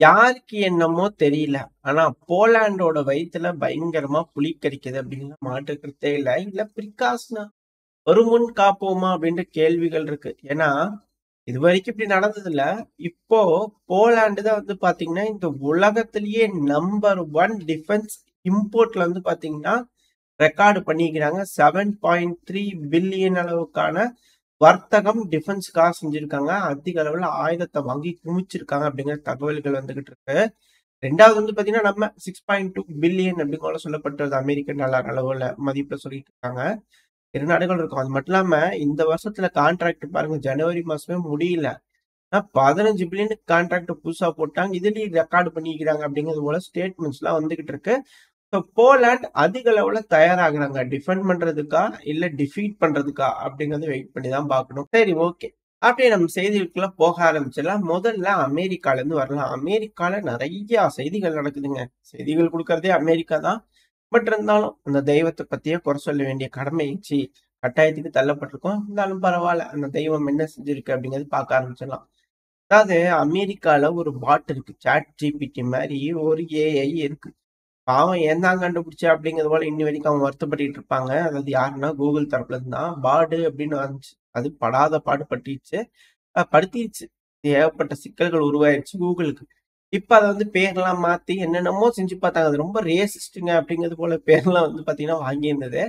யாருக்கு என்னமோ தெரியல. ஆனா போலாண்டோட வயித்துல பயங்கரமா புலி கரிக்குது அப்படின்னு மாற்றுக்கிறதே இல்ல. இல்ல பிரிகாஷனா ஒரு முன் காப்போமா அப்படின்ற கேள்விகள் இருக்கு. ஏன்னா இதுவரைக்கும் இப்படி நடந்தது இல்ல. இப்போ போலாண்டு தான் வந்து பாத்தீங்கன்னா இந்த உலகத்திலேயே நம்பர் ஒன் டிஃபென்ஸ் இம்போர்ட்ல வந்து பாத்தீங்கன்னா ரெக்கார்டு பண்ணிக்கிறாங்க. 7.3 பில்லியன் அளவுக்கான வர்த்தகம் டிஃபென்ஸ்க்காக செஞ்சிருக்காங்க. அதிக அளவுல ஆயுதத்தை வாங்கி குமிச்சிருக்காங்க அப்படிங்கிற தகவல்கள் வந்துகிட்டு இருக்கு. ரெண்டாவது வந்து பாத்தீங்கன்னா நம்ம 6.2 பில்லியன் அப்படிங்கிற சொல்லப்பட்டது அமெரிக்கன் டாலர் அளவுல மதிப்புல சொல்லிட்டு இருக்காங்க. இரு நாடுகள் இருக்கும். அது மட்டும் இல்லாம இந்த வருஷத்துல கான்ட்ராக்ட் பாருங்க ஜனவரி மாசமே முடியல. 15 பில்லியனுக்கு கான்ட்ராக்ட் புதுசா போட்டாங்க. இதுலயும் ரெக்கார்டு பண்ணிக்கிறாங்க அப்படிங்கிறது போல ஸ்டேட்மெண்ட்ஸ் எல்லாம் வந்துகிட்டு இருக்கு. போலாண்ட் அதிக அளவுல தயாராகுறாங்க. டிஃபெண்ட் பண்றதுக்கா இல்ல டிஃபீட் பண்றதுக்கா அப்படிங்கறது வெயிட் பண்ணி தான் பார்க்கணும். சரி, ஓகே. அப்படியே நம்ம செய்திகளுக்குள்ள போக ஆரம்பிச்சிடலாம். முதல்ல அமெரிக்கால இருந்து வரலாம். அமெரிக்கால நிறைய செய்திகள் நடக்குதுங்க. செய்திகள் கொடுக்கறதே அமெரிக்கா தான். பட் இருந்தாலும் அந்த தெய்வத்தை பத்தியே குறை சொல்ல வேண்டிய கடமைச்சு கட்டாயத்துக்கு தள்ளப்பட்டிருக்கோம். இருந்தாலும் பரவாயில்ல, அந்த தெய்வம் என்ன செஞ்சிருக்கு அப்படிங்கிறது பார்க்க ஆரம்பிச்சிடலாம். அதாவது அமெரிக்கால ஒரு பாட் இருக்கு. சாட் ஜிபிடி மாதிரி ஒரு ஏஐ இருக்கு. பாவம் ஏன் தான் கண்டுபிடிச்சா அப்படிங்கிறது போல இன்னி வரைக்கும் அவங்க வருத்தப்பட்டு இருப்பாங்க. அதாவது யாருன்னா கூகுள் தரப்புல இருந்து தான் பாடு அப்படின்னு வந்துச்சு. அது படாத பாடு பட்டுச்சு, படுத்திடுச்சு. ஏகப்பட்ட சிக்கல்கள் உருவாயிருச்சு கூகுளுக்கு. இப்ப அதை வந்து பேர்லாம் மாத்தி என்னென்னமோ செஞ்சு பார்த்தாங்க. அது ரொம்ப ரேசிஸ்டுங்க அப்படிங்கிறது போல பேர்லாம் வந்து பாத்தீங்கன்னா வாங்கியிருந்தது.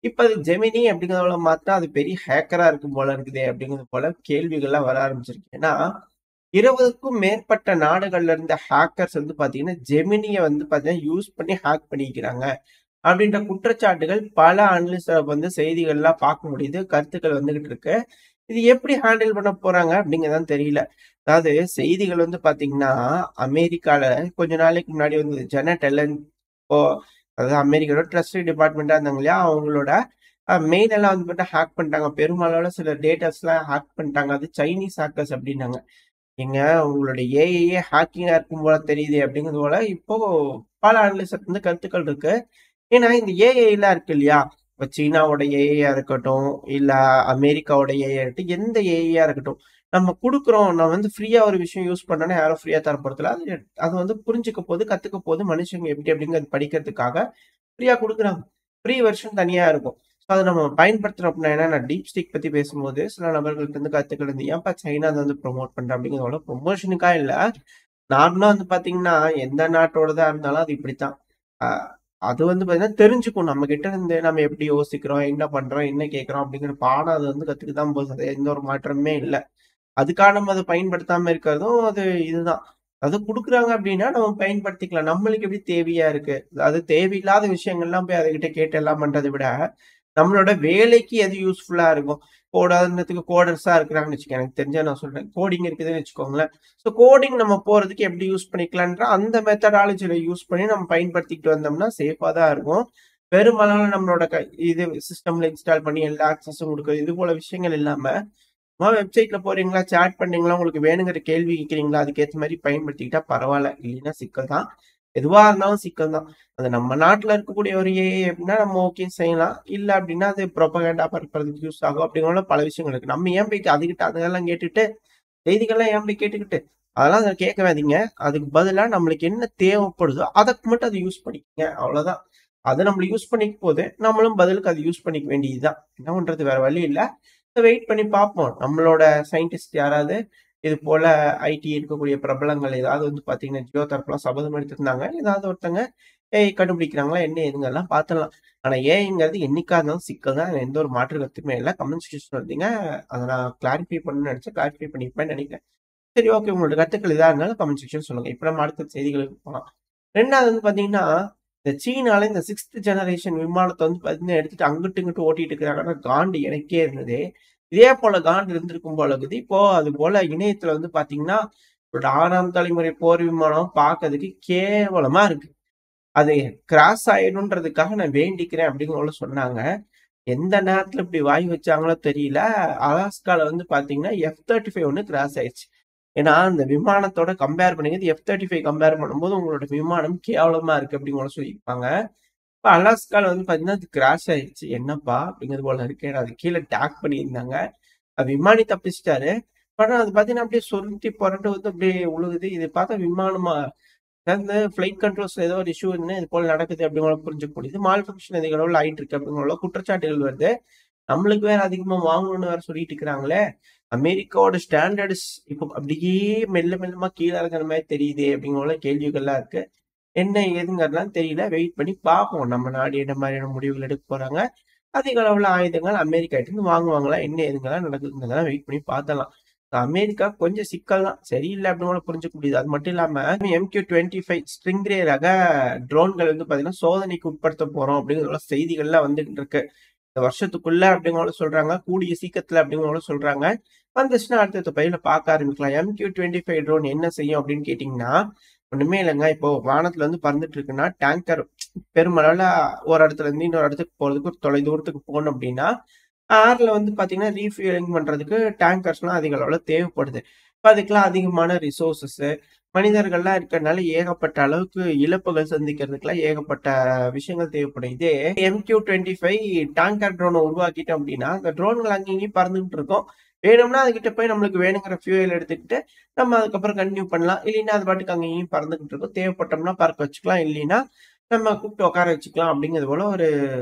இப்ப அது ஜெமினி அப்படிங்கிறத மாத்தினா அது பெரிய ஹேக்கரா இருக்கும் போல இருக்குதே அப்படிங்கிறது போல கேள்விகள்லாம் வர ஆரம்பிச்சிருக்கு. ஏன்னா 20க்கும் மேற்பட்ட நாடுகள்ல இருந்த ஹேக்கர்ஸ் வந்து பாத்தீங்கன்னா ஜெமினியை வந்து பாத்தீங்கன்னா யூஸ் பண்ணி ஹேக் பண்ணிக்கிறாங்க அப்படின்ற குற்றச்சாட்டுகள் பல அனலிஸ்ட் வந்து செய்திகள்லாம் பார்க்க முடியுது. கருத்துக்கள் வந்துகிட்டு இருக்கு. இது எப்படி ஹேண்டில் பண்ண போறாங்க அப்படிங்கறதான் தெரியல. அதாவது செய்திகள் வந்து பாத்தீங்கன்னா அமெரிக்கால கொஞ்ச நாளைக்கு முன்னாடி வந்து ஜெனட் எலன், இப்போ அதாவது அமெரிக்காவோட ட்ரஸ்ட் டிபார்ட்மெண்டா இருந்தாங்க இல்லையா, அவங்களோட மெயில் எல்லாம் வந்து ஹேக் பண்ணிட்டாங்க. பெருமளவுல சில டேட்டாஸ் எல்லாம் ஹேக் பண்ணிட்டாங்க. அது சைனீஸ் ஹேக்கர்ஸ் அப்படின்னாங்க. எங்க உங்களோட ஏஐயே ஹேக்கிங்கா இருக்கும் போல தெரியுது அப்படிங்கிறது போல இப்போ பல அனலிஸ்ட் வந்து கருத்துக்கள் இருக்கு. ஏன்னா இந்த ஏஐ எல்லாம் இருக்கு இல்லையா, இப்ப சீனாவோட ஏஐயா இருக்கட்டும் இல்ல அமெரிக்காவோட ஏஐ இருக்கட்டும், எந்த ஏஐயா இருக்கட்டும், நம்ம கொடுக்குறோம். நான் வந்து ஃப்ரீயா ஒரு விஷயம் யூஸ் பண்ணேன்னா யாரும் ஃப்ரீயா தரப்படுத்தல. அது அது வந்து புரிஞ்சுக்க போது கத்துக்க போது மனுஷங்க எப்படி அப்படிங்கிறது படிக்கிறதுக்காக ஃப்ரீயா கொடுக்குறாங்க. ஃப்ரீ வெர்ஷன் தனியா இருக்கும். ஸோ அதை நம்ம பயன்படுத்துறோம் அப்படின்னா ஏன்னா நான் டீப் ஸ்டிக் பத்தி பேசும்போது சில நபர்கள்ட்ட இருந்து கத்துக்கள் இருந்து ஏன்ப்பா சைனா அதை வந்து ப்ரொமோட் பண்ற அப்படிங்கிறதோட ப்ரொமோஷனுக்கா இல்ல, நார்மலா வந்து பாத்தீங்கன்னா எந்த நாட்டோடதா இருந்தாலும் அது இப்படித்தான். அஹ் அது வந்து பாத்தீங்கன்னா தெரிஞ்சுக்கும் நம்ம கிட்ட இருந்து நம்ம எப்படி யோசிக்கிறோம், என்ன பண்றோம், என்ன கேட்கிறோம் அப்படிங்கிற பாடம் அது வந்து கத்துக்கு தான் போகுது. அது எந்த ஒரு மாற்றமே இல்லை. அதுக்காக நம்ம அதை பயன்படுத்தாம இருக்கிறதும் அது இதுதான். அது குடுக்குறாங்க அப்படின்னா நம்ம பயன்படுத்திக்கலாம். நம்மளுக்கு எப்படி தேவையா இருக்கு. அது தேவையில்லாத விஷயங்கள்லாம் போய் அதுகிட்ட கேட்டு எல்லாம் பண்றதை விட நம்மளோட வேலைக்கு எது யூஸ்ஃபுல்லா இருக்கும். இப்போ உதாரணத்துக்கு கோடர்ஸா இருக்கிறாங்கன்னு வச்சுக்கோங்க. எனக்கு தெரிஞ்சா நான் சொல்றேன். கோடிங் இருக்குதுன்னு வச்சுக்கோங்களேன். ஸோ கோடிங் நம்ம போறதுக்கு எப்படி யூஸ் பண்ணிக்கலான்ற அந்த மெத்தடாலஜில யூஸ் பண்ணி நம்ம பயன்படுத்திக்கிட்டு வந்தோம்னா சேஃபா தான் இருக்கும். பெரும்பாலான நம்மளோட இது சிஸ்டம்ல இன்ஸ்டால் பண்ணி எல்லா ஆக்சஸும் கொடுக்குறது இது போல விஷயங்கள் இல்லாம வெப்சைட்ல போறீங்களா, சேட் பண்ணீங்களா, உங்களுக்கு வேணுங்கிற கேள்வி கேட்கிறீங்களா, அதுக்கேற்ற மாதிரி பயன்படுத்திக்கிட்டா பரவாயில்ல. இல்லைன்னா சிக்கல் தான். எதுவா இருந்தாலும் சிக்கல் தான். அது நம்ம நாட்டுல இருக்கக்கூடிய ஒரு ஏஐ அப்படின்னா நம்ம ஓகே செய்யலாம். இல்ல அப்படின்னா அது ப்ரொபகேண்டா பரப்புறதுக்கு யூஸ் ஆகும். அப்படிங்கிற பல விஷயங்கள் இருக்கு. நம்ம ஏன் போயிட்டு அதுகிட்ட அதெல்லாம் கேட்டுட்டு செய்திகள்லாம் ஏன் போய் கேட்டுக்கிட்டு அதெல்லாம் அதை கேட்காதீங்க. அதுக்கு பதிலா நம்மளுக்கு என்ன தேவைப்படுதோ அதற்கு மட்டும் அதை யூஸ் பண்ணிக்கங்க. அவ்வளவுதான். அதை நம்ம யூஸ் பண்ணிக்க போது நம்மளும் பதிலுக்கு அதை யூஸ் பண்ணிக்க வேண்டியதுதான். என்ன பண்றது, வேற வழி இல்ல. வெயிட் பண்ணி பார்ப்போம். நம்மளோட சயின்டிஸ்ட் யாராவது இது போல ஐடி இருக்கக்கூடிய பிரபலங்கள் ஏதாவது வந்து பாத்தீங்கன்னா ஜியோ தரப்புலாம் சபதம் எடுத்திருந்தாங்க. ஏதாவது ஒருத்தங்க ஏஐ கண்டுபிடிக்கிறாங்களா என்ன ஏதுங்கெல்லாம் பார்த்துடலாம். ஆனா ஏஐங்கிறது என்னைக்கா இருந்தாலும் சிக்கல் தான். எந்த ஒரு மாற்று கருத்துமே இல்லை. கமெண்ட் செக்ஷன் வந்தீங்க, அதை நான் கிளாரிஃபை பண்ணணும்னு நினைச்சேன். கிளாரிஃபை பண்ணிப்பேன்னு நினைக்கிறேன். சரி, ஓகே. உங்களோட கருத்துக்கள் இதா இருந்தாலும் கமெண்ட் செக்ஷன் சொல்லுங்க. இப்ப நம்ம அடுத்த செய்திகளுக்கு போலாம். ரெண்டாவது வந்து பாத்தீங்கன்னா இந்த சீனால இந்த 6th ஜெனரேஷன் விமானத்தை வந்து பாத்தீங்கன்னா எடுத்துட்டு அங்கிட்டு இங்கிட்டு ஓட்டிட்டு இருக்கிறாங்கன்னா காண்டு எனக்கே இருந்தது. இதே போல காண்டு இருந்திருக்கும் போல இருக்குது. இப்போ அது போல இணையத்துல வந்து பாத்தீங்கன்னா ஒரு 6ஆம் தலைமுறை போர் விமானம் பார்க்கிறதுக்கு கேவலமா இருக்கு. அது கிராஸ் ஆயிடும்ன்றதுக்காக நான் வேண்டிக்கிறேன் அப்படின்னு சொன்னாங்க. எந்த நேரத்துல இப்படி வாய் வச்சாங்களோ தெரியல. அலாஸ்கால வந்து பாத்தீங்கன்னா F-35 ஒண்ணு கிராஸ் ஆயிடுச்சு. ஏன்னா அந்த விமானத்தோட கம்பேர் பண்ணிக்கிறது F-35 கம்பேர் பண்ணும்போது உங்களோட விமானம் கேவலமா இருக்கு அப்படின்னு சொல்லியிருப்பாங்க. இப்ப அலாஸ்கால வந்து பாத்தீங்கன்னா அது கிராஷ் ஆயிடுச்சு. என்னப்பா அப்படிங்கிறது போல இருக்கு. அது கீழே டேக் பண்ணியிருந்தாங்க. விமானி தப்பிச்சிட்டாரு. ஆனா அது பாத்தீங்கன்னா அப்படியே சொருட்டி புரண்டு வந்து அப்படியே உழுகுது. இது பார்த்தா விமானமா? அதாவது ஃபிளைட் கண்ட்ரோல்ஸ்ல ஏதோ ஒரு இஷ்யூ இது போல நடக்குது அப்படிங்கிற புரிஞ்சுக்க முடியுது. மால் ஃபங்க்ஷன் அதிக அளவுல ஆயிட்டு இருக்கு அப்படிங்கிற குற்றச்சாட்டுகள் வருது. நம்மளுக்கு வேற அதிகமா வாங்கணும்னு வேற சொல்லிட்டு இருக்கிறாங்களே. அமெரிக்காவோட ஸ்டாண்டர்ட்ஸ் இப்போ அப்படியே மெல்ல மெல்லமா கீழ இறங்குற மாதிரி தெரியுதே அப்படிங்கிற கேள்விகள்லாம் இருக்கு. என்ன ஏதுங்கிறதுலாம் தெரியல. வெயிட் பண்ணி பார்ப்போம். நம்ம நாடு என்ன மாதிரியான முடிவுகள் எடுக்க போறாங்க. அதிக அளவுல ஆயுதங்கள் அமெரிக்கா கிட்ட இருந்து வாங்குவாங்களா? என்ன ஏதுங்கெல்லாம் நடக்குதுங்கிறதெல்லாம் வெயிட் பண்ணி பார்த்தலாம். அமெரிக்கா கொஞ்சம் சிக்கல் தான். சரியில்லை அப்படின்னு கூட புரிஞ்சுக்க முடியுது. அது மட்டும் இல்லாம MQ-25 ஸ்டிங்ரே ரக ட்ரோன்கள் வந்து பாத்தீங்கன்னா சோதனைக்கு உட்படுத்த போறோம் அப்படிங்கிற செய்திகள்லாம் வந்துகிட்டு இருக்கு. இந்த வருஷத்துக்குள்ள அப்படிங்கிற சொல்றாங்க. கூடிய சீக்கிரத்துல அப்படிங்கிற சொல்றாங்க. வந்துச்சுன்னா அடுத்த பயில பார்க்க ஆரம்பிக்கலாம். MQ-25 ட்ரோன் என்ன செய்யும் அப்படின்னு கேட்டீங்கன்னா, ஒண்ணுமே இல்லைங்க. இப்போ வானத்துல வந்து பறந்துட்டு இருக்குன்னா டேங்கர் பெருமளவுல ஒரு இடத்துல இருந்து இன்னொரு இடத்துக்கு போறதுக்கு ஒரு தொலை தூரத்துக்கு போகணும் அப்படின்னா, ஏர்ல வந்து பாத்தீங்கன்னா ரீஃபில்லிங் பண்றதுக்கு டேங்கர்ஸ்லாம் அதிக அளவுல தேவைப்படுது. இப்ப அதுக்கெல்லாம் அதிகமான ரிசோர்சஸ் மனிதர்கள்லாம் இருக்கிறதுனால ஏகப்பட்ட அளவுக்கு இழப்புகள் சந்திக்கிறதுக்குலாம் ஏகப்பட்ட விஷயங்கள் தேவைப்படும். இதே MQ-25 டேங்கர் ட்ரோனை உருவாக்கிட்டோம் அப்படின்னா, அந்த ட்ரோன்கள் அங்கேயும் இங்கேயும் பறந்துகிட்டு இருக்கும். வேணும்னா அதுகிட்ட போய் நம்மளுக்கு வேணுங்கிற ஃபியூயல் எடுத்துக்கிட்டு நம்ம அதுக்கப்புறம் கன்டினியூ பண்ணலாம். இல்லைன்னா அது பாட்டுக்கு அங்கேயும் இங்கேயும் பறந்துகிட்டு இருக்கும். தேவைப்பட்டோம்னா பறக்க வச்சுக்கலாம். இல்லைன்னா நம்ம கூப்பிட்டு உட்கார வச்சுக்கலாம் அப்படிங்கிறது போல ஒரு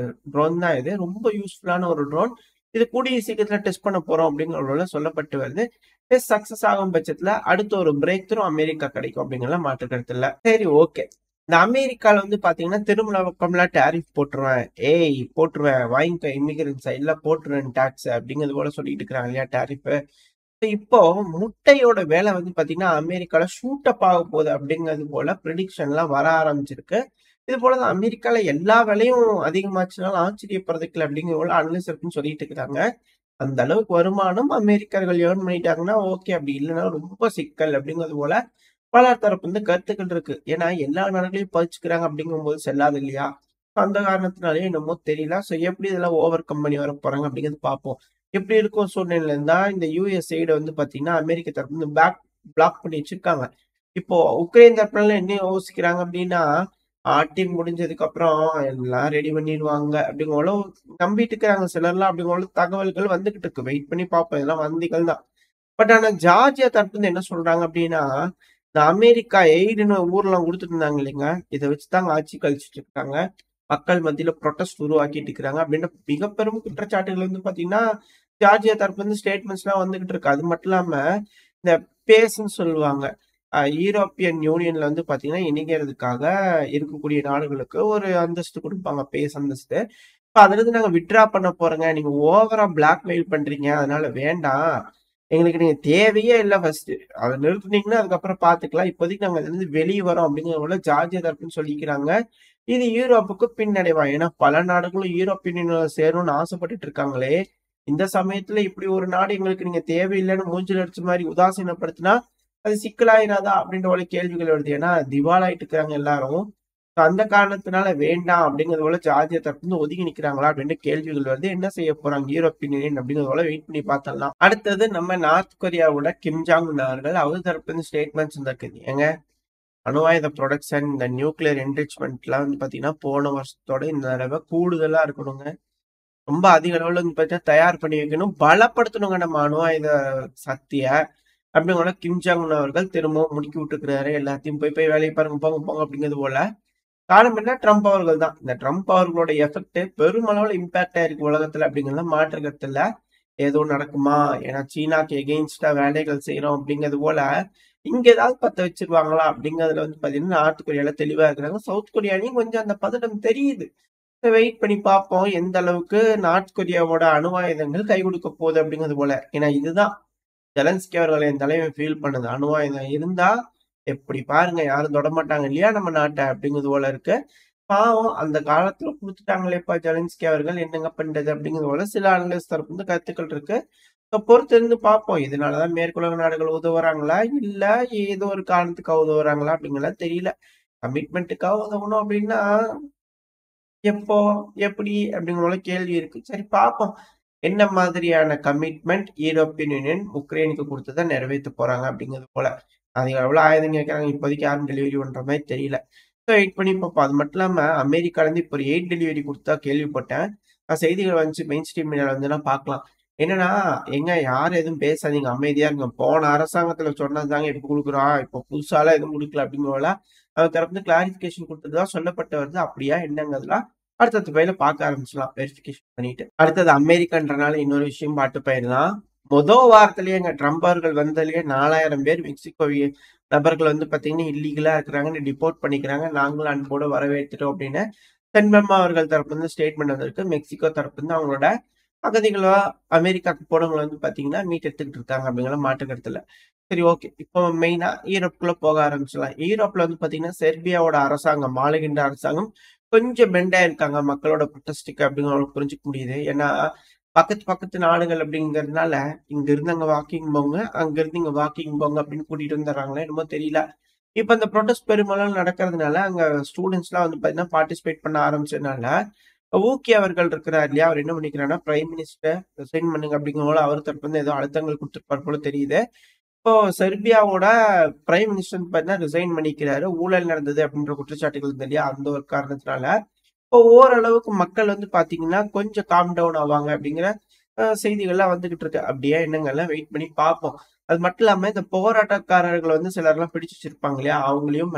ட்ரோன் தான் இது. ரொம்ப யூஸ்ஃபுல்லான ஒரு ட்ரோன். இது கூடிய சீக்கிரத்துல டெஸ்ட் பண்ண போறோம் அப்படிங்கிறதுல சொல்லப்பட்டு வருது. டெஸ்ட் சக்சஸ் ஆகும் பட்சத்துல அடுத்த ஒரு பிரேக் த்ரூ அமெரிக்கா கிடைக்கும் அப்படிங்கறத மாற்று கருத்து இல்ல. சரி, ஓகே. இந்த அமெரிக்கால வந்து பாத்தீங்கன்னா திருமண பக்கம்லாம் டாரிஃப் போட்டுருவேன். ஏய் போட்டுருவேன், வாங்கிக்க இமிகிரண்ட் சைட்ல போட்டுருவேன் டாக்ஸ் அப்படிங்கிறது போல சொல்லிட்டு இருக்கிறாங்க இல்லையா டாரிஃப். இப்போ முட்டையோட விலை வந்து பாத்தீங்கன்னா அமெரிக்கால ஷூட் அப் ஆக போகுது அப்படிங்கிறது போல ப்ரெடிக்ஷன் எல்லாம் வர ஆரம்பிச்சிருக்கு. இது போலதான் அமெரிக்கால எல்லா விலையும் அதிகமாச்சுனாலும் ஆச்சரியப்படுறதுக்கு இல்லை அப்படிங்கிற போல அனலிஸ்ட் இருக்குன்னு சொல்லிட்டு இருக்கிறாங்க. அந்த அளவுக்கு வருமானம் அமெரிக்கர்கள் ஏர்ன் பண்ணிட்டாங்கன்னா ஓகே. அப்படி இல்லைன்னா ரொம்ப சிக்கல் அப்படிங்கிறது போல பல தரப்பு வந்து கருத்துக்கள் இருக்கு. ஏன்னா எல்லா நாடுகளையும் பதிச்சுக்கிறாங்க அப்படிங்கும்போது செல்லாது இல்லையா? அந்த காரணத்தினாலே என்னமோ தெரியல. ஸோ எப்படி இதெல்லாம் ஓவர் கம் பண்ணி வர போறாங்க அப்படிங்கிறது பார்ப்போம். எப்படி இருக்கும் சூழ்நிலையில இருந்தா இந்த யுஎஸ் சைடு வந்து பாத்தீங்கன்னா அமெரிக்க தரப்பு வந்து பிளாக் பண்ணி வச்சிருக்காங்க. இப்போ உக்ரைன் தரப்புல என்ன யோசிக்கிறாங்க அப்படின்னா, ஆட்டி முடிஞ்சதுக்கு அப்புறம் எல்லாம் ரெடி பண்ணிடுவாங்க அப்படிங்கிற நம்பிட்டு இருக்கிறாங்க சிலர்லாம். அப்படிங்கிற தகவல்கள் வந்துகிட்டு இருக்கு. வெயிட் பண்ணி பார்ப்போம். இதெல்லாம் வந்திகள் தான். பட் ஆனா ஜார்ஜியா தரப்பு வந்து என்ன சொல்றாங்க அப்படின்னா, இந்த அமெரிக்கா எய்டுன்னு ஊர்லாம் கொடுத்துட்டு இருந்தாங்க இல்லைங்க, இதை வச்சுதாங்க ஆட்சி கழிச்சிட்டு இருக்காங்க. மக்கள் மத்தியில ப்ரொட்டஸ்ட் உருவாக்கிட்டு இருக்கிறாங்க அப்படின்ற மிக பெரும் குற்றச்சாட்டுகள் வந்து பாத்தீங்கன்னா ஜார்ஜியா தரப்பு வந்து ஸ்டேட்மெண்ட்ஸ் எல்லாம் வந்துகிட்டு இருக்கு. அது மட்டும் இல்லாம இந்த பேஸ்ன்னு சொல்லுவாங்க. யூரோப்பியன் யூனியன்ல வந்து பாத்தீங்கன்னா இணைகிறதுக்காக இருக்கக்கூடிய நாடுகளுக்கு ஒரு அந்தஸ்து கொடுப்பாங்க, பேஸ் அந்தஸ்து. இப்ப அதுல இருந்து நாங்க வித்ட்ரா பண்ண போறோங்க, நீங்க ஓவரா பிளாக்மெயில் பண்றீங்க, அதனால வேண்டாம், எங்களுக்கு நீங்க தேவையே இல்லை. ஃபர்ஸ்ட் அதை நிறுத்துனீங்கன்னா அதுக்கப்புறம் பாத்துக்கலாம். இப்போதைக்கு நாங்க அதுல இருந்து வெளியே வரோம் அப்படிங்கிற போல ஜார்ஜியா தரப்புன்னு சொல்லிக்கிறாங்க. இது யூரோப்புக்கு பின்னடைவா? ஏன்னா பல நாடுகளும் யூரோப்பியன் யூனியன்ல சேரணும்னு ஆசைப்பட்டுட்டு இருக்காங்களே. இந்த சமயத்துல இப்படி ஒரு நாடு எங்களுக்கு நீங்க தேவையில்லைன்னு மூஞ்சில அடிச்ச மாதிரி உதாசீனப்படுத்தினா அது சிக்கலாயிராதா அப்படின்ற ஒரு கேள்விகள் வருது. ஏன்னா திவாலாயிட்டு இருக்கிறாங்க எல்லாரும். So அந்த காரணத்தினால வேண்டாம் அப்படிங்கிறது போல ஜார்ஜியா தரப்பு வந்து ஒதுங்கி நிக்கிறாங்களா அப்படின்னு கேள்விகள் வருது. என்ன செய்ய போறாங்க யூரோப்பியன் யூனியன் அப்படிங்கிறது போல வெயிட் பண்ணி பார்த்தலாம். அடுத்தது நம்ம நார்த் கொரியாவோட கிம் ஜாங் உன் அவர்கள் அவர் தரப்பு வந்து ஸ்டேட்மெண்ட்ஸ் இருக்குது. ஏங்க அணு ஆயுத ப்ரொடக்ஷன் இந்த நியூக்ளியர் என்ரிச்மெண்ட்லாம் வந்து பாத்தீங்கன்னா போன வருஷத்தோட இந்த தடவை கூடுதலா இருக்கணுங்க. ரொம்ப அதிக அளவுல வந்து பாத்தீங்கன்னா தயார் பண்ணி வைக்கணும், பலப்படுத்தணுங்க நம்ம அணு ஆயுத சக்திய அப்படிங்கிற கிம் ஜாங் உன் அவர்கள் திரும்பவும் முடுக்கி விட்டுருக்கிறாரு. எல்லாத்தையும் போய் போய் வேலையை பாருங்க, போங்க போங்க அப்படிங்கிறது போல. காரணம் என்ன? ட்ரம்ப் அவர்கள் தான். இந்த ட்ரம்ப் அவர்களோட எஃபெக்ட் பெருமளவுல இம்பாக்ட் ஆயிருக்கு உலகத்துல அப்படிங்கிறத மாற்று கருத்துல. ஏதோ நடக்குமா? ஏன்னா சீனாக்கு எகெயின்ஸ்டா வேலைகள் செய்யறோம் அப்படிங்கிறது போல இங்க ஏதாவது பத்த வச்சிருவாங்களா அப்படிங்கறதுல வந்து பாத்தீங்கன்னா நார்த் கொரியால தெளிவா இருக்கிறாங்க. சவுத் கொரியாலையும் கொஞ்சம் அந்த பதட்டம் தெரியுது. வெயிட் பண்ணி பார்ப்போம் எந்த அளவுக்கு நார்த் கொரியாவோட அணு ஆயுதங்கள் கை கொடுக்க போகுது அப்படிங்கிறது போல. ஏன்னா இதுதான் ஜெலன்ஸ்கி அவர்கள் என் தலைமை ஃபீல் பண்ணுது. அணு ஆயுதம் இருந்தா எப்படி பாருங்க, யாரும் தொடமாட்டாங்க இல்லையா நம்ம நாட்டை அப்படிங்கிறது போல இருக்கு. பாவம் அந்த காலத்துல குடுத்துட்டாங்களேப்பா ஜெலன்ஸ்கி அவர்கள், என்னங்க பண்றது அப்படிங்கிறது போல சில அனலிஸ்ட் தரப்பு வந்து கருத்துக்கள் இருக்கு. பொறுத்து இருந்து பார்ப்போம். இதனாலதான் மேற்குலக நாடுகள் உதவுறாங்களா இல்ல ஏதோ ஒரு காரணத்துக்காக உதவுறாங்களா அப்படிங்கலாம் தெரியல. கமிட்மெண்ட்டுக்காக உதவணும் அப்படின்னா எப்போ எப்படி அப்படிங்கிற கேள்வி இருக்கு. சரி பார்ப்போம். என்ன மாதிரியான கமிட்மெண்ட் யூரோப்பியன் யூனியன் உக்ரைனுக்கு கொடுத்ததை நிறைவேற்ற போறாங்க அப்படிங்கிறது போல. அதிக அளவுல ஆயுதம் கேட்கறாங்க. இப்போதைக்கு யாரும் டெலிவரி பண்ற மாதிரி தெரியல. வெயிட் பண்ணி பார்ப்போம். அது மட்டும் இல்லாம அமெரிக்கால இருந்து இப்போ ஒரு 8 டெலிவரி கொடுத்தா கேள்விப்பட்டேன். செய்திகள் வந்துச்சு மெயின் ஸ்ட்ரீம் மீடியால வந்து பார்க்கலாம். என்னன்னா, "ஏங்க யாரும் எதுவும் பேசாதீங்க. அமைதியா இருங்க. போன அரசாங்கத்துல சொன்னது தாங்க இப்ப குடுக்குறோம். இப்ப புதுசாலாம் எதுவும் குடுக்கல." அப்படிங்கிறபோதெல்லாம் அவங்க தரப்புல கிளாரிஃபிகேஷன் குடுத்ததா சொல்லப்பட்டு வருது. அப்படியா என்னங்கிறதெல்லாம் அடுத்தடுத்த பையில பார்க்க ஆரம்பிச்சலாம். வெரிஃபிகேஷன் பண்ணிட்டு. அடுத்தது அமெரிக்கான்றனால இன்னொரு விஷயம் பாட்டு போயிரலாம். வாரத்திலேயேங்க ட்ரம்ப் அவர்கள் வந்ததிலேயே 4000 பேர் நபர்கள் வந்து பார்த்தீங்கன்னா, இல்லீகலா இருக்கிறாங்கன்னு டிப்போர்ட் பண்ணிக்கிறாங்க. நாங்களும் அன்போட வரவேற்றுட்டோம் அப்படின்னு தென்மர்மா அவர்கள் தரப்புலருந்து ஸ்டேட்மெண்ட் வந்திருக்கு. மெக்சிகோ தரப்புலருந்து அவங்களோட அகதிகளா அமெரிக்காவுக்கு போனவங்கள வந்து பார்த்தீங்கன்னா, மீட்டெடுத்துக்கிட்டு இருக்காங்க அப்படிங்கிற மாற்று கருத்து இல்ல. சரி ஓகே. இப்போ மெயினா ஈரோப்குள்ள போக ஆரம்பிச்சலாம். ஈரோப்ல வந்து பார்த்தீங்கன்னா, செர்பியாவோட அரசாங்கம், ஆளுகின்ற அரசாங்கம் கொஞ்சம் பெண்ட் ஆயிருக்காங்க மக்களோட ப்ரொட்டஸ்ட்டுக்கு அப்படிங்கிறத புரிஞ்சுக்க முடியுது. ஏன்னா, பக்கத்து பக்கத்து நாடுகள் அப்படிங்கிறதுனால, இங்க இருந்து அங்க வாக்கிங் போங்க, அங்க இருந்து இங்க வாக்கிங் போங்க அப்படின்னு கூட்டிட்டு வந்துர்றாங்களா என்னமோ தெரியல. இப்ப அந்த புரொடெஸ்ட் பெரும்பாலும் நடக்கிறதுனால, அங்க ஸ்டூடண்ட்ஸ்லாம் வந்து பார்த்தீங்கன்னா, பார்ட்டிசிபேட் பண்ண ஆரம்பிச்சதுனால, ஊக்கி அவர்கள் இருக்கிறார் இல்லையா? அவர் என்ன பண்ணிக்கிறார்ன்னா, பிரைம் மினிஸ்டர் ரிசைன் பண்ணுங்க அப்படிங்கும் போல அவர் தரப்புலருந்து ஏதோ அழுத்தங்கள் குடுத்திருப்பார் போல தெரியுது. இப்போ செர்பியாவோட பிரைம் மினிஸ்டர் பார்த்தீங்கன்னா, ரிசைன் பண்ணிக்கிறாரு. ஊழல் நடந்தது அப்படின்ற குற்றச்சாட்டுகள் இருந்தது இல்லையா? அந்த ஒரு காரணத்தினால. இப்போ ஓரளவுக்கு மக்கள் வந்து பார்த்தீங்கன்னா, கொஞ்சம் காம் டவுன் ஆவாங்க அப்படிங்கிற செய்திகள்லாம் வந்துகிட்டு இருக்கு. அப்படியா என்னங்கலாம் வெயிட் பண்ணி பார்ப்போம். அது மட்டும் இல்லாம இந்த போராட்டக்காரர்கள் வந்து சிலர்லாம் பிடிச்சு வச்சிருப்பாங்க இல்லையா? அவங்களையும்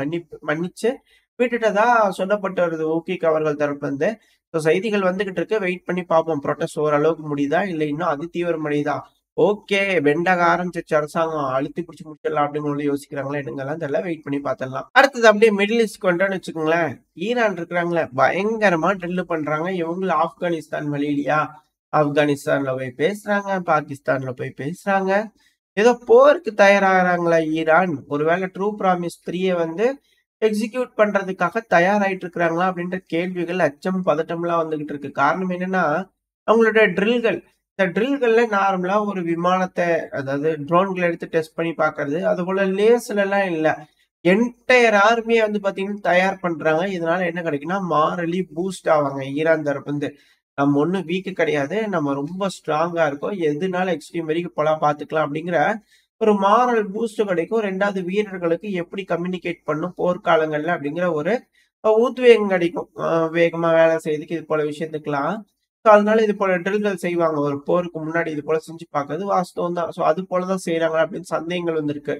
மன்னிச்சு விட்டுட்டதா சொல்லப்பட்டு வருது ஊகிக் அவர்கள் தரப்புலருந்து. ஸோ செய்திகள் வந்துகிட்டு இருக்கு. வெயிட் பண்ணி பார்ப்போம். புரொட்டஸ்ட் ஓரளவுக்கு முடியுதா? இல்ல இன்னும் அதிதீவிரமடையுதா? ஓகே. பெண்டாக ஆரம்பிச்சிருச்சு அரசாங்கம். அழுத்தி பிடிச்சு முடிச்சிடலாம் அப்படின்னு யோசிக்கிறாங்களா என்னங்கலாம் தெரியல. வெயிட் பண்ணி பார்த்துடலாம். அடுத்தது அப்படியே மிடில் ஈஸ்ட்க்கு வந்துட்டோம்னு வச்சுக்கோங்களேன். ஈரான் இருக்கிறாங்களே, பயங்கரமா ட்ரில் பண்றாங்க. இவங்களும் ஆப்கானிஸ்தான் வழியிலயா? ஆப்கானிஸ்தான்ல போய் பேசுறாங்க, பாகிஸ்தான்ல போய் பேசுறாங்க. ஏதோ போருக்கு தயாராகுறாங்களா ஈரான்? ஒருவேளை ட்ரூ ப்ராமிஸ் 3 வந்து எக்ஸிக்யூட் பண்றதுக்காக தயாராயிட்டு இருக்கிறாங்களா? அப்படின்ற கேள்விகள், அச்சம், பதட்டம்லாம் வந்துகிட்டு இருக்கு. காரணம் என்னன்னா, அவங்களோட ட்ரில்கள். இந்த ட்ரில்கள்ல நார்மலா ஒரு விமானத்த அதாவது ட்ரோன்கள எடுத்து டெஸ்ட் பண்ணி பார்க்கறது. அதுபோல லேஸ்லலாம் இல்ல. என்டயர் ஆர்மிய வந்து பார்த்தீங்கன்னா, தயார் பண்றாங்க. இதனால என்ன கிடைக்கும்னா, மாரலி பூஸ்ட் ஆவாங்க ஈரான் தரப்புலருந்து. நம்ம ஒண்ணும் வீக் கிடையாது. நம்ம ரொம்ப ஸ்ட்ராங்கா இருக்கோம். எதுனாலும் எக்ஸ்ட்ரீம் வரைக்கும் போலாம் பார்த்துக்கலாம் அப்படிங்கிற ஒரு மாரல் பூஸ்ட் கிடைக்கும். 2வது வீரர்களுக்கு எப்படி கம்யூனிகேட் பண்ணும் போர்க்காலங்கள்ல அப்படிங்கிற ஒரு உத்வேகம் கிடைக்கும். வேகமா வேலை செய்றதுக்கு இது போல விஷயத்துக்கலாம். ஸோ அதனால இது போல ட்ரில்கள் செய்வாங்க. ஒரு போருக்கு முன்னாடி இது போல செஞ்சு பார்க்கறது வாஸ்தவம் தான். ஸோ அது போல தான் செய்றாங்களா அப்படின்னு சந்தேகங்கள் வந்திருக்கு.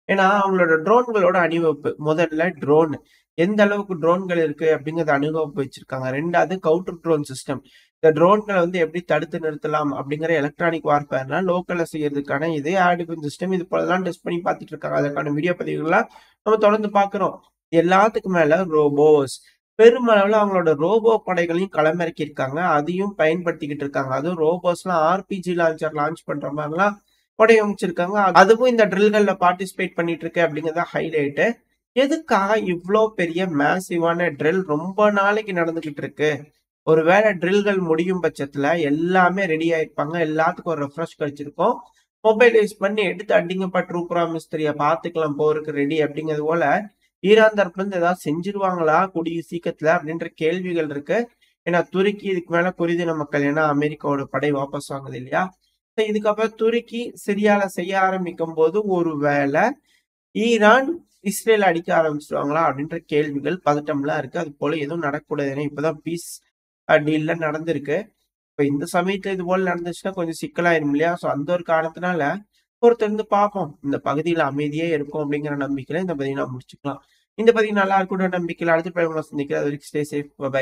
ஏன்னா அவங்களோட ட்ரோன்களோட அணிவகுப்பு. முதல்ல ட்ரோன். எந்த அளவுக்கு ட்ரோன்கள் இருக்கு அப்படிங்கிறத அணிவகுப்பு வச்சிருக்காங்க. 2வது கவுண்டர் ட்ரோன் சிஸ்டம். இந்த ட்ரோன்கள வந்து எப்படி தடுத்து நிறுத்தலாம் அப்படிங்கிற எலக்ட்ரானிக் வார்ஃபேர்லாம் லோக்கல்ல செய்யறதுக்கான இதே ஆர்டிபின் சிஸ்டம் இது போலலாம் டெஸ்ட் பண்ணி பார்த்துட்டு இருக்காங்க. அதற்கான வீடியோ பதிவுகள்லாம் நம்ம தொடர்ந்து பார்க்கிறோம். எல்லாத்துக்கும் மேல ரோபோஸ். பெருமளவுல அவங்களோட ரோபோ படைகளையும் களமிறக்கியிருக்காங்க. அதையும் பயன்படுத்திக்கிட்டு இருக்காங்க. அதுவும் ரோபோஸ்லாம் ஆர்பிஜி லான்ச்சர் லான்ச் பண்ற மாரிலாம் வடிவமைச்சிருக்காங்க. அதுவும் இந்த ட்ரில்கள்ல பார்ட்டிசிபேட் பண்ணிட்டு இருக்கு அப்படிங்கிறது ஹைலைட்டு. எதுக்காக இவ்ளோ பெரிய மேசிவான ட்ரில் ரொம்ப நாளைக்கு நடந்துகிட்டு இருக்கு? ஒருவேளை ட்ரில்கள் முடியும் பட்சத்துல எல்லாமே ரெடி ஆயிருப்பாங்க. எல்லாத்துக்கும் ஒரு ரெஃப்ரெஷ் கிடைச்சிருக்கும். மொபைல் யூஸ் பண்ணி எடுத்து அடிங்கப்பா ட்ரூ ப்ராமிஸ் 3 பார்த்துக்கலாம் போருக்கு ரெடி அப்படிங்கிறது போல ஈரான் தரப்புலருந்து ஏதாவது செஞ்சுருவாங்களா கூடிய சீக்கிரத்துல அப்படின்ற கேள்விகள் இருக்கு. ஏன்னா துருக்கி இதுக்கு மேல குறுதின மக்கள் ஏன்னா அமெரிக்காவோட படை வாபஸ் வாங்குது இல்லையா? இதுக்கப்புறம் துருக்கி சிரியால செய்ய ஆரம்பிக்கும் போது ஒருவேளை ஈரான் இஸ்ரேல் அடிக்க ஆரம்பிச்சிருவாங்களா அப்படின்ற கேள்விகள், பதட்டம்லாம் இருக்கு. அது போல எதுவும் நடக்கக்கூடாது. ஏன்னா இப்பதான் பீஸ் டீல்லாம் நடந்திருக்கு. இப்ப இந்த சமயத்துல இது போல நடந்துச்சுன்னா கொஞ்சம் சிக்கலாயிரும் இல்லையா? ஸோ அந்த ஒரு காரணத்தினால பொறுத்திருந்து பார்ப்போம். இந்த பகுதியில அமைதியே இருக்கும் அப்படிங்கிற நம்பிக்கையில இந்த பதிவை நான் முடிச்சுக்கலாம். இந்த பதிவு நல்லா இருக்கும்ன்ற நம்பிக்கையில அடுத்த பதிவுல சந்திக்கிறேன். அது வரைக்கும் ஸ்டே சேஃப். பை.